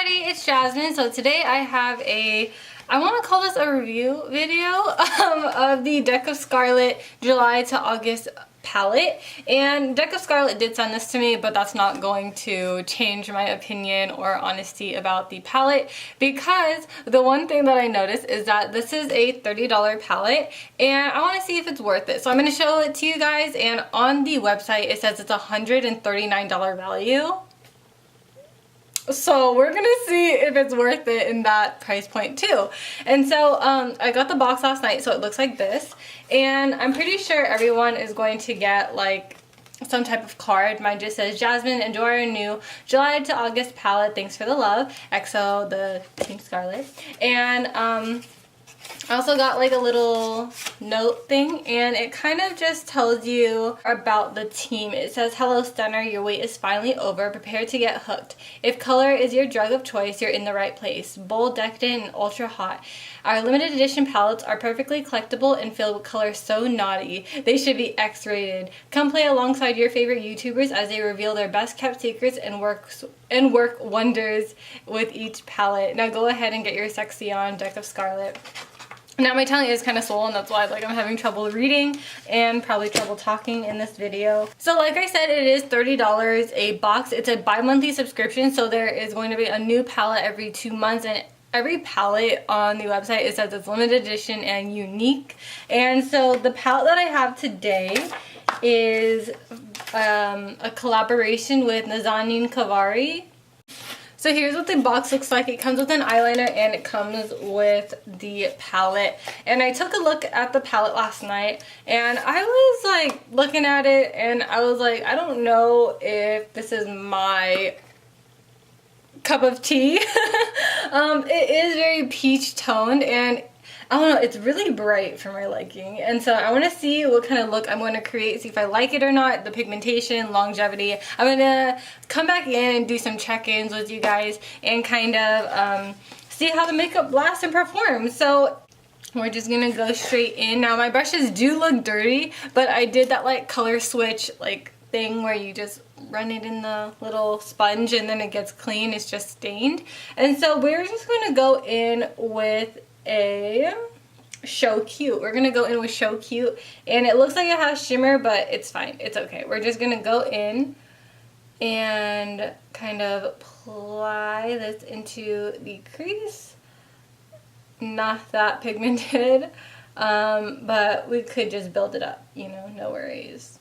everybody, it's Jasmine. So today I have I want to call this a review video of the Deck of Scarlet July to August palette. And Deck of Scarlet did send this to me, but that's not going to change my opinion or honesty about the palette, because the one thing that I noticed is that this is a $30 palette and I want to see if it's worth it. So I'm going to show it to you guys, and on the website it says it's a $139 value. So we're gonna see if it's worth it in that price point too. And so I got the box last night, so it looks like this, and I'm pretty sure everyone is going to get like some type of card. Mine just says, Jasmine, enjoy our new July to August palette, thanks for the love, EXO, the Team Scarlet. And I also got like a little note thing, and it kind of just tells you about the team. It says, hello stunner, your wait is finally over, prepare to get hooked. If color is your drug of choice, you're in the right place. Bold, decadent, and ultra hot. Our limited edition palettes are perfectly collectible and filled with colors so naughty they should be X-rated. Come play alongside your favorite YouTubers as they reveal their best kept secrets and work wonders with each palette. Now go ahead and get your sexy on, Deck of Scarlet. Now my tongue is kind of swollen, that's why I'm having trouble reading and probably trouble talking in this video. So like I said, it is $30 a box. It's a bi-monthly subscription, so there is going to be a new palette every 2 months, and every palette on the website, it says it's limited edition and unique. And so the palette that I have today is a collaboration with Nazanin Kavari. So here's what the box looks like. It comes with an eyeliner and it comes with the palette. And I took a look at the palette last night and I was like looking at it and I was like, I don't know if this is my cup of tea. It is very peach toned, and I don't know, it's really bright for my liking, and so I want to see what kind of look I'm going to create, see if I like it or not, the pigmentation, longevity. I'm going to come back in and do some check-ins with you guys and kind of see how the makeup lasts and performs. So we're just going to go straight in. Now my brushes do look dirty, but I did that like color switch like thing where you just run it in the little sponge and then it gets clean. It's just stained. And so we're just going to go in with a Show Cute. We're gonna go in with Show Cute, and it looks like it has shimmer, but it's fine, it's okay. We're just gonna go in and kind of apply this into the crease. Not that pigmented, but we could just build it up, you know, no worries.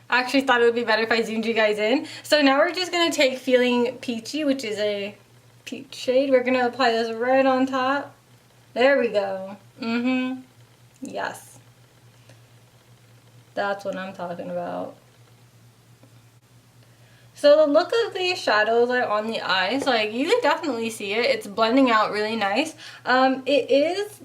I actually thought it would be better if I zoomed you guys in. So now we're just gonna take Feeling Peachy, which is a peach shade. We're gonna apply this right on top. There we go. Yes. That's what I'm talking about. So the look of the shadows are on the eyes, like you can definitely see it. It's blending out really nice. It is,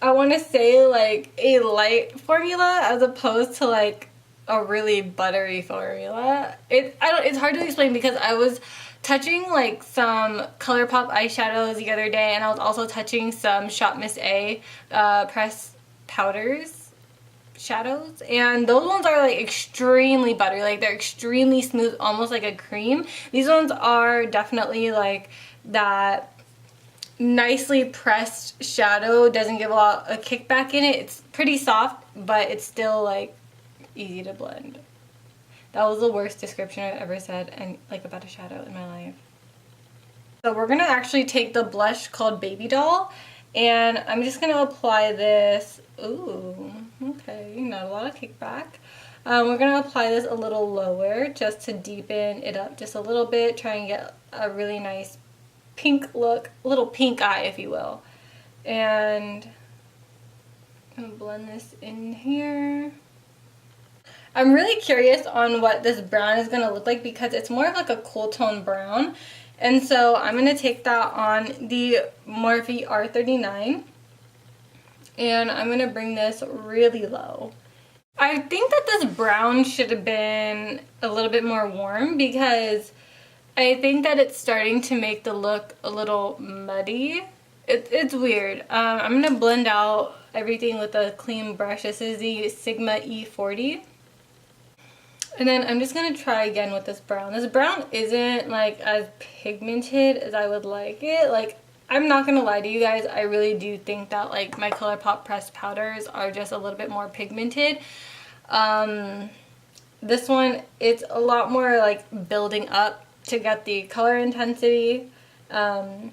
I want to say, like a light formula as opposed to like a really buttery formula. It's hard to explain because I was touching like some ColourPop eyeshadows the other day, and I was also touching some Shop Miss A pressed powders shadows, and those ones are like extremely buttery, like they're extremely smooth, almost like a cream. These ones are definitely like that nicely pressed shadow, doesn't give a lot of kickback in it. It's pretty soft, but it's still like easy to blend. That was the worst description I've ever said and like about a shadow in my life. So we're gonna actually take the blush called Baby Doll, and I'm just gonna apply this. Ooh, okay, not a lot of kickback. We're gonna apply this a little lower just to deepen it up just a little bit, try and get a really nice pink look, a little pink eye if you will. And I'm gonna blend this in here. I'm really curious on what this brown is going to look like because it's more of like a cool tone brown. And so I'm going to take that on the Morphe R39. And I'm going to bring this really low. I think that this brown should have been a little bit more warm because I think that it's starting to make the look a little muddy. It's weird. I'm going to blend out everything with a clean brush. This is the Sigma E40. And then I'm just going to try again with this brown. This brown isn't like as pigmented as I would like it. Like, I'm not going to lie to you guys. I really do think that like my ColourPop pressed powders are just a little bit more pigmented. This one, it's a lot more like building up to get the color intensity. And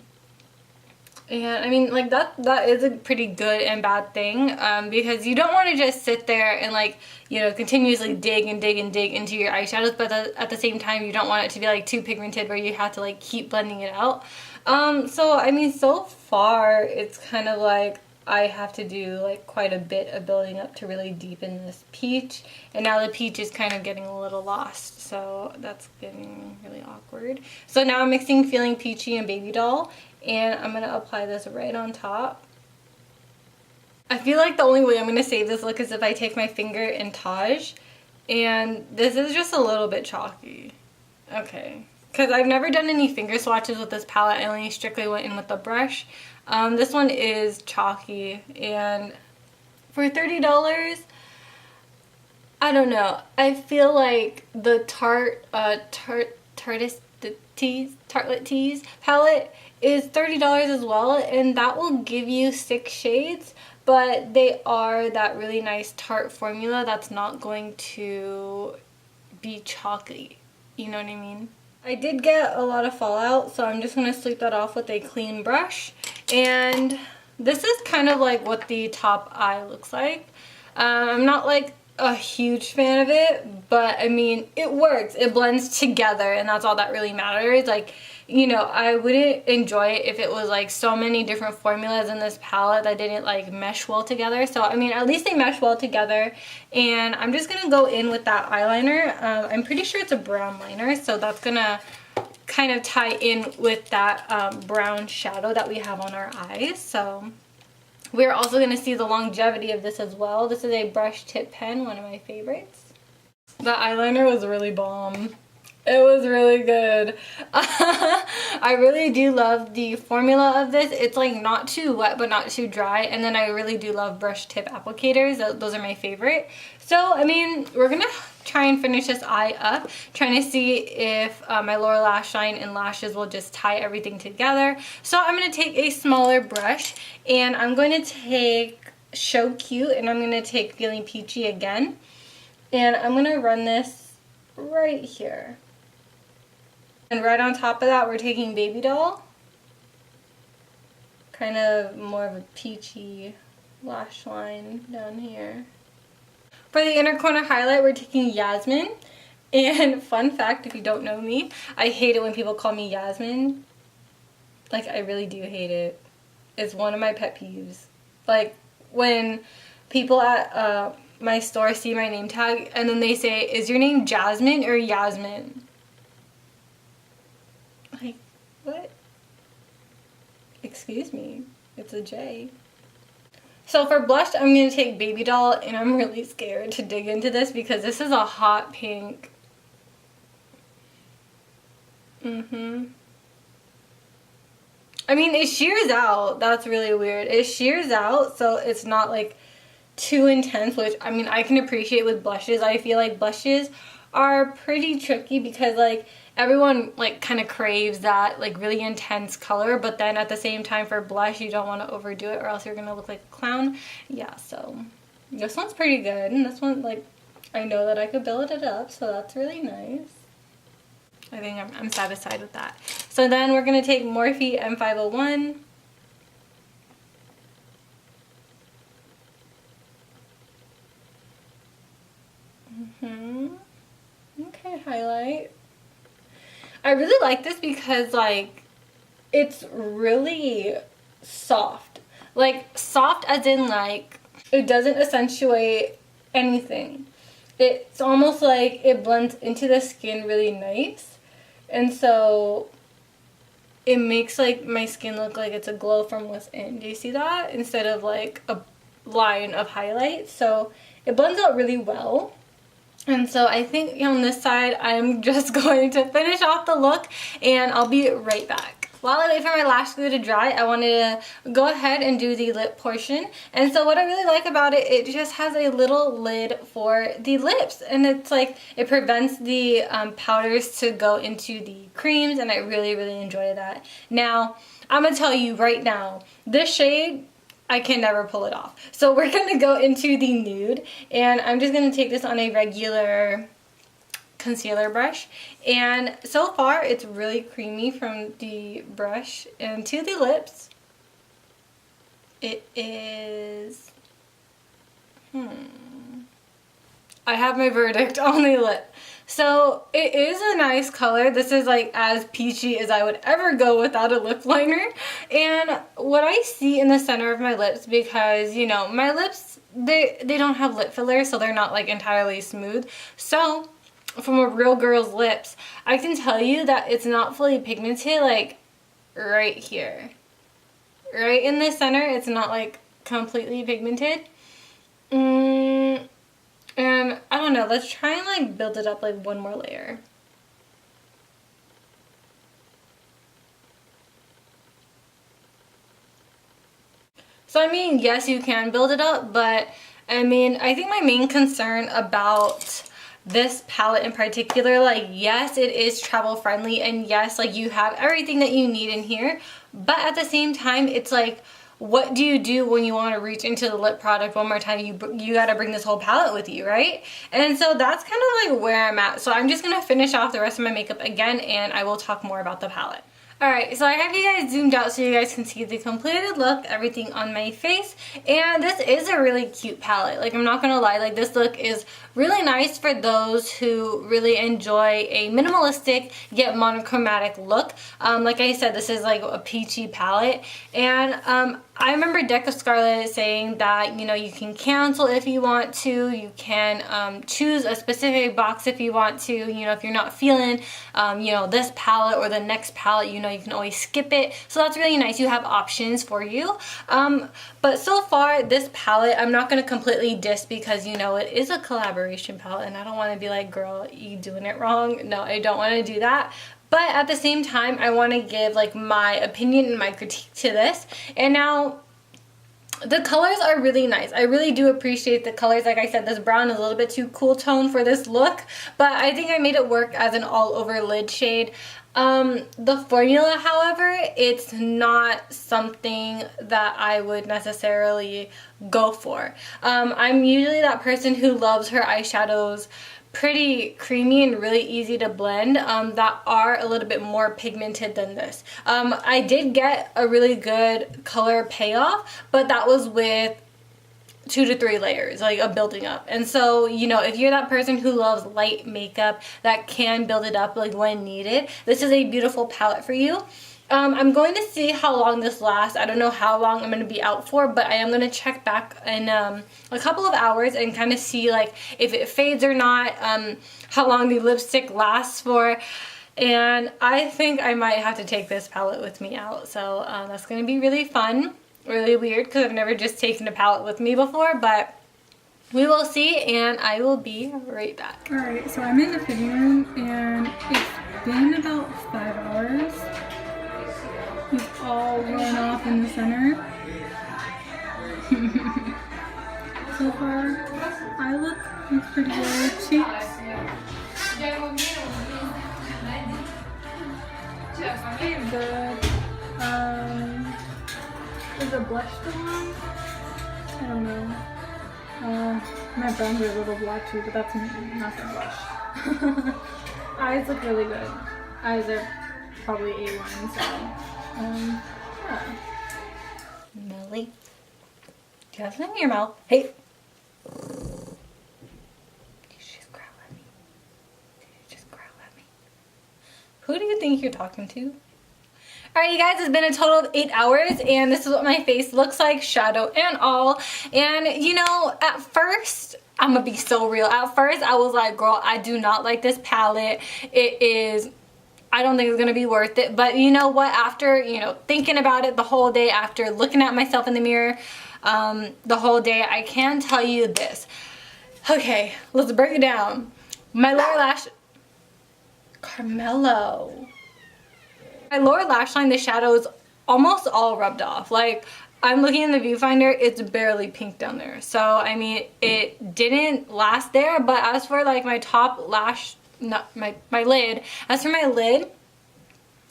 I mean, like that is a pretty good and bad thing, because you don't want to just sit there and like, you know, continuously dig and dig and dig into your eyeshadows, but at the same time you don't want it to be like too pigmented where you have to like keep blending it out. So I mean, so far it's kind of like I have to do like quite a bit of building up to really deepen this peach, and now the peach is kind of getting a little lost, so that's getting really awkward. So now I'm mixing Feeling Peachy and Baby Doll, and I'm going to apply this right on top. I feel like the only way I'm going to save this look is if I take my finger and Taj, and this is just a little bit chalky. Okay, because I've never done any finger swatches with this palette. I only strictly went in with the brush. This one is chalky, and for $30, I don't know. I feel like the Tartlet Tease palette is $30 as well, and that will give you 6 shades, but they are that really nice Tarte formula that's not going to be chalky. You know what I mean? I did get a lot of fallout, so I'm just going to sweep that off with a clean brush. And this is kind of like what the top eye looks like. I'm not like a huge fan of it, but I mean, it works. It blends together, and that's all that really matters. Like, you know, I wouldn't enjoy it if it was like so many different formulas in this palette that didn't like mesh well together. So I mean, at least they mesh well together. And I'm just gonna go in with that eyeliner. I'm pretty sure it's a brown liner, so that's gonna kind of tie in with that brown shadow that we have on our eyes. So we're also going to see the longevity of this as well. This is a brush tip pen, one of my favorites. The eyeliner was really bomb. It was really good. I really do love the formula of this. It's like not too wet but not too dry, and then I really do love brush tip applicators. Those are my favorite. So I mean, we're gonna try and finish this eye up, trying to see if my lower lash line and lashes will just tie everything together. So I'm going to take a smaller brush, and I'm going to take Show Cute, and I'm going to take Feeling Peachy again, and I'm going to run this right here. And right on top of that, we're taking Baby Doll, kind of more of a peachy lash line down here. For the inner corner highlight, we're taking Yasmin. And fun fact, if you don't know me, I hate it when people call me Yasmin. Like, I really do hate it. It's one of my pet peeves. Like, when people at my store see my name tag and then they say, is your name Jasmine or Yasmin? Like, what? Excuse me. It's a J. So for blush, I'm going to take Baby Doll, and I'm really scared to dig into this because this is a hot pink. I mean, it shears out. That's really weird. It shears out, so it's not like too intense, which I mean, I can appreciate with blushes. I feel like blushes are pretty tricky because like everyone like kind of craves that like really intense color, but then at the same time for blush you don't want to overdo it or else you're gonna look like a clown. Yeah, so this one's pretty good, and this one, like, I know that I could build it up, so that's really nice. I think I'm satisfied with that. So then we're gonna take Morphe M501. Okay, highlight. I really like this because like it's really soft. Like soft as in like it doesn't accentuate anything. It's almost like it blends into the skin really nice. And so it makes like my skin look like it's a glow from within. Do you see that? Instead of like a line of highlight. So it blends out really well. And so I think on this side I'm just going to finish off the look, and I'll be right back. while I wait for my lash glue to dry, I wanted to go ahead and do the lip portion. And so what I really like about it, it just has a little lid for the lips. And it's like, it prevents the powders to go into the creams, and I really, really enjoy that. Now, I'm going to tell you right now, this shade, I can never pull it off. So we're going to go into the nude, and I'm just going to take this on a regular concealer brush, and so far it's really creamy from the brush, and to the lips it is I have my verdict on the lip. So it is a nice color. This is like as peachy as I would ever go without a lip liner. And what I see in the center of my lips, because you know my lips, they don't have lip filler, so they're not like entirely smooth, so from a real girl's lips, I can tell you that it's not fully pigmented, like right here. Right in the center, it's not like completely pigmented. And I don't know, let's try and like build it up like one more layer. So I mean, yes, you can build it up, but I mean, I think my main concern about this palette in particular, like, yes, it is travel friendly, and yes, like, you have everything that you need in here, but at the same time, it's like, what do you do when you want to reach into the lip product one more time? You got to bring this whole palette with you, right? And so that's kind of like where I'm at. So I'm just gonna finish off the rest of my makeup again, and I will talk more about the palette. Alright, so I have you guys zoomed out so you guys can see the completed look, everything on my face, and this is a really cute palette. Like, I'm not gonna lie, like, this look is really nice for those who really enjoy a minimalistic yet monochromatic look. Like I said, this is like a peachy palette, and I remember Scarlet saying that, you know, you can cancel if you want to, you can choose a specific box if you want to, you know, if you're not feeling, you know, this palette or the next palette, you know, you can always skip it. So that's really nice. You have options for you. But so far, this palette, I'm not going to completely diss because, you know, it is a collaboration palette, and I don't want to be like, girl, you doing it wrong. No, I don't want to do that. But at the same time, I want to give like my opinion and my critique to this. And now, the colors are really nice. I really do appreciate the colors. Like I said, this brown is a little bit too cool tone for this look, but I think I made it work as an all over lid shade. The formula, however, it's not something that I would necessarily go for. I'm usually that person who loves her eyeshadows pretty creamy and really easy to blend, that are a little bit more pigmented than this. I did get a really good color payoff, but that was with 2 to 3 layers, like, of building up. And so, you know, if you're that person who loves light makeup that can build it up like when needed, this is a beautiful palette for you. I'm going to see how long this lasts. I don't know how long I'm going to be out for, but I am going to check back in a couple of hours and kind of see like if it fades or not, how long the lipstick lasts for. And I think I might have to take this palette with me out. So that's going to be really fun, really weird, because I've never just taken a palette with me before, but we will see, and I will be right back. Alright, so I'm in the fitting room, and it's been about 5 hours. It's all worn off in the center. So far, eye look looks pretty good. Cheeks. Pretty good. Is the blush still on? I don't know. My brows are a little blotchy, but that's not the blush. Eyes look really good. Eyes are probably A1, so yeah. Millie, do you have something in your mouth? Hey! Did you just growl at me? Did you just growl at me? Who do you think you're talking to? Alright, you guys, it's been a total of 8 hours, and this is what my face looks like, shadow and all. And, you know, at first, I'm gonna be so real. At first, I was like, girl, I do not like this palette. I don't think it's gonna be worth it. But you know what? After, you know, thinking about it the whole day, after looking at myself in the mirror the whole day, I can tell you this. Okay, let's break it down. My lower lash... Carmelo. My lower lash line, the shadow is almost all rubbed off. Like, I'm looking in the viewfinder, it's barely pink down there. So, I mean, it didn't last there, but as for like my top lash, not my lid, as for my lid,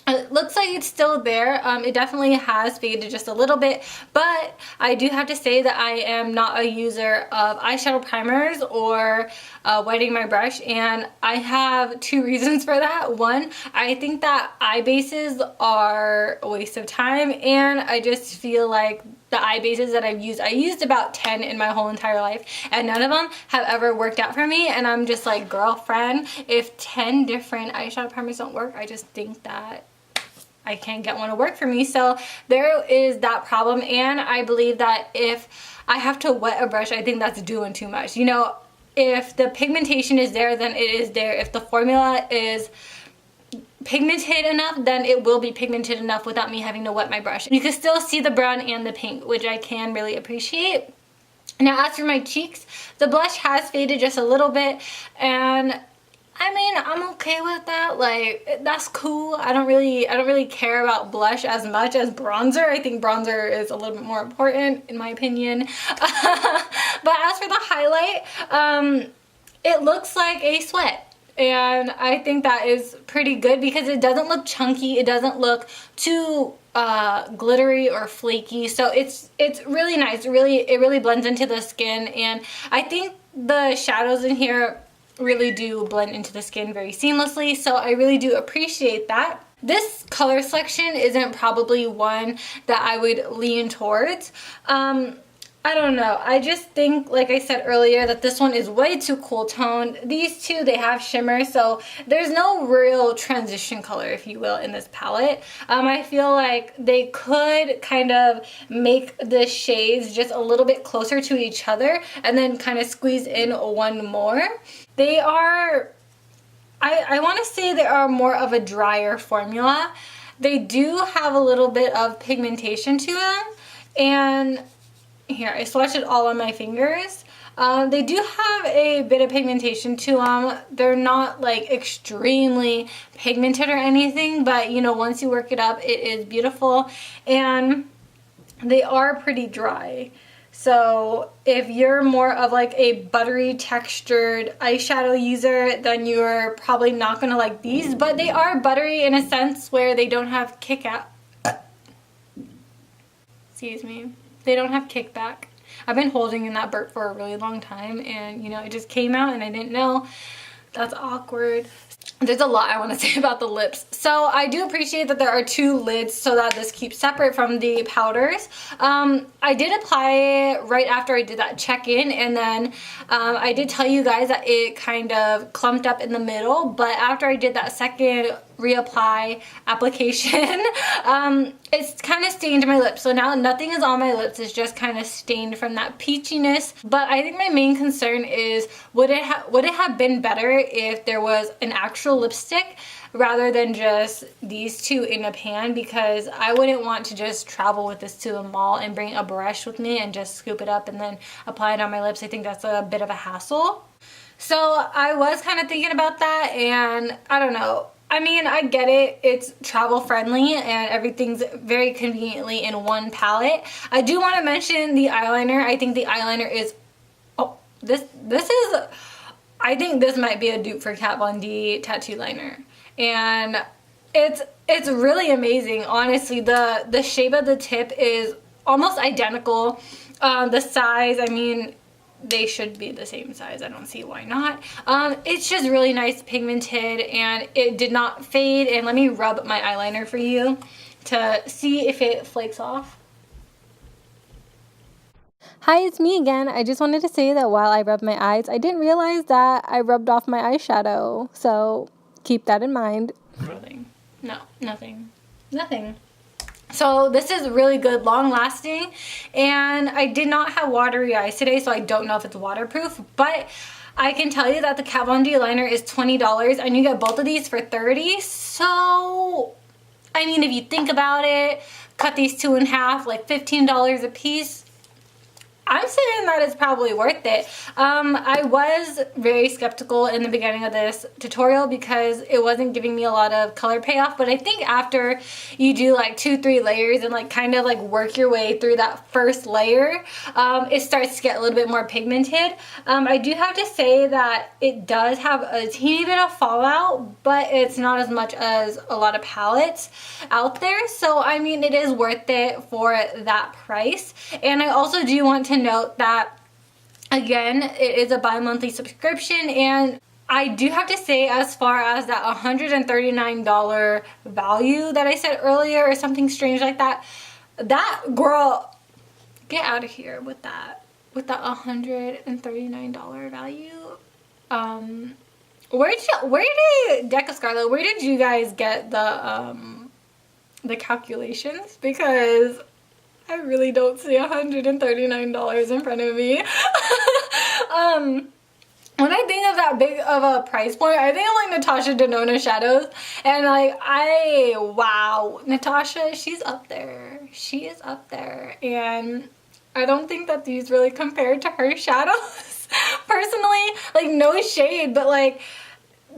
it looks like it's still there. It definitely has faded just a little bit, but I do have to say that I am not a user of eyeshadow primers or wetting my brush, and I have two reasons for that. One, I think that eye bases are a waste of time, and I just feel like the eye bases that I've used, I used about 10 in my whole entire life, and none of them have ever worked out for me, and I'm just like, girlfriend, if 10 different eyeshadow primers don't work, I just think that I can't get one to work for me. So there is that problem, and I believe that if I have to wet a brush, I think that's doing too much. You know, if the pigmentation is there, then it is there. If the formula is pigmented enough, then it will be pigmented enough without me having to wet my brush. You can still see the brown and the pink, which I can really appreciate. Now, as for my cheeks, the blush has faded just a little bit, and I mean, I'm okay with that. Like, that's cool. I don't really care about blush as much as bronzer. I think bronzer is a little bit more important in my opinion. But as for the highlight, it looks like a sweat. And I think that is pretty good because it doesn't look chunky. It doesn't look too glittery or flaky. So it's really nice. It really blends into the skin, and I think the shadows in here really do blend into the skin very seamlessly, so I really do appreciate that. This color selection isn't probably one that I would lean towards. I don't know. I just think, like I said earlier, that this one is way too cool toned. These two, they have shimmer, so there's no real transition color, if you will, in this palette. I feel like they could kind of make the shades just a little bit closer to each other and then kind of squeeze in one more. They are, I want to say they are more of a drier formula. They do have a little bit of pigmentation to them, and here, I swatched it all on my fingers. They do have a bit of pigmentation to them. They're not like extremely pigmented or anything, but you know, once you work it up, it is beautiful, and they are pretty dry. So if you're more of like a buttery textured eyeshadow user, then you're probably not gonna like these, but they are buttery in a sense where they don't have kick out. Excuse me. They don't have kickback. I've been holding in that burp for a really long time, and you know, it just came out and I didn't know. That's awkward. There's a lot I want to say about the lips. So I do appreciate that there are two lids so that this keeps separate from the powders. I did apply it right after I did that check-in, and then I did tell you guys that it kind of clumped up in the middle, but after I did that second reapply application, it's kind of stained my lips. So now nothing is on my lips, it's just kind of stained from that peachiness. But I think my main concern is, would it have been better if there was an actual lipstick rather than just these two in a pan, because I wouldn't want to just travel with this to the mall and bring a brush with me and just scoop it up and then apply it on my lips. I think that's a bit of a hassle. So I was kind of thinking about that, and I don't know. I mean, I get it. It's travel friendly and everything's very conveniently in one palette. I do want to mention the eyeliner. I think the eyeliner is, oh, this is, I think this might be a dupe for Kat Von D tattoo liner. And it's really amazing. Honestly, the shape of the tip is almost identical. The size, I mean, they should be the same size. I don't see why not. It's just really nice pigmented, and it did not fade. And let me rub my eyeliner for you to see if it flakes off. Hi, it's me again. I just wanted to say that while I rubbed my eyes, I didn't realize that I rubbed off my eyeshadow. So keep that in mind. Nothing. No, nothing. Nothing. So this is really good, long lasting, and I did not have watery eyes today, so I don't know if it's waterproof, but I can tell you that the Kat Von D liner is $20 and you get both of these for $30. So I mean, if you think about it, cut these two in half, like $15 a piece. I'm saying that it's probably worth it. I was very skeptical in the beginning of this tutorial because it wasn't giving me a lot of color payoff, but I think after you do like 2-3 layers and like kind of like work your way through that first layer, it starts to get a little bit more pigmented. I do have to say that it does have a teeny bit of fallout, but it's not as much as a lot of palettes out there. So I mean, it is worth it for that price. And I also do want to note that, again, it is a bi-monthly subscription, and I do have to say, as far as that $139 value that I said earlier or something strange like that, that girl, get out of here with that $139 value. Where did Deca Scarlet, where did you guys get the calculations? Because I really don't see $139 in front of me. When I think of that big of a price point, I think of like Natasha Denona shadows, and like wow, Natasha, she's up there. She is up there, and I don't think that these really compared to her shadows. Personally, like, no shade, but like,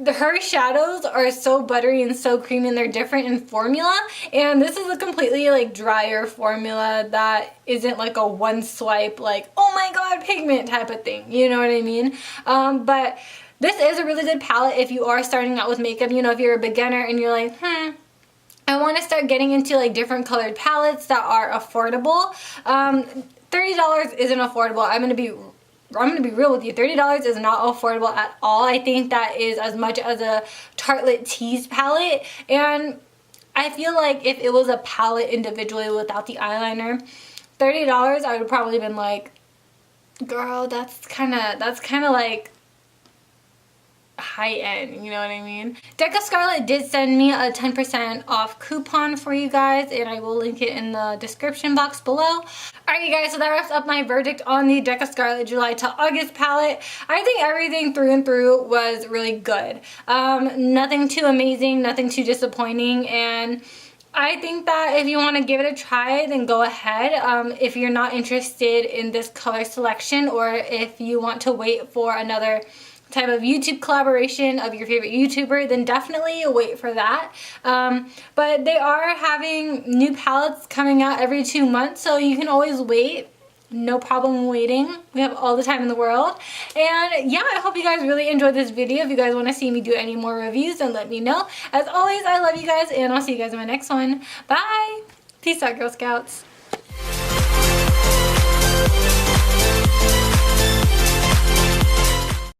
her shadows are so buttery and so creamy, and they're different in formula, and this is a completely like drier formula that isn't like a one swipe like, oh my god, pigment type of thing, you know what I mean? But this is a really good palette if you are starting out with makeup. You know, if you're a beginner and you're like, I want to start getting into like different colored palettes that are affordable. $30 isn't affordable. I'm gonna be real with you. $30 is not affordable at all. I think that is as much as a Tartelette Tease palette, and I feel like if it was a palette individually without the eyeliner, $30, I would probably been like, girl, that's kind of like high end, you know what I mean? Deca Scarlet did send me a 10% off coupon for you guys, and I will link it in the description box below. Alright, you guys, so that wraps up my verdict on the Deca Scarlet July to August palette. I think everything through and through was really good. Nothing too amazing, nothing too disappointing, and I think that if you want to give it a try, then go ahead. If you're not interested in this color selection, or if you want to wait for another type of YouTube collaboration of your favorite YouTuber, then definitely wait for that. But they are having new palettes coming out every 2 months, so you can always wait. No problem waiting. We have all the time in the world. And yeah, I hope you guys really enjoyed this video. If you guys want to see me do any more reviews, then let me know. As always, I love you guys, and I'll see you guys in my next one. Bye! Peace out, Girl Scouts.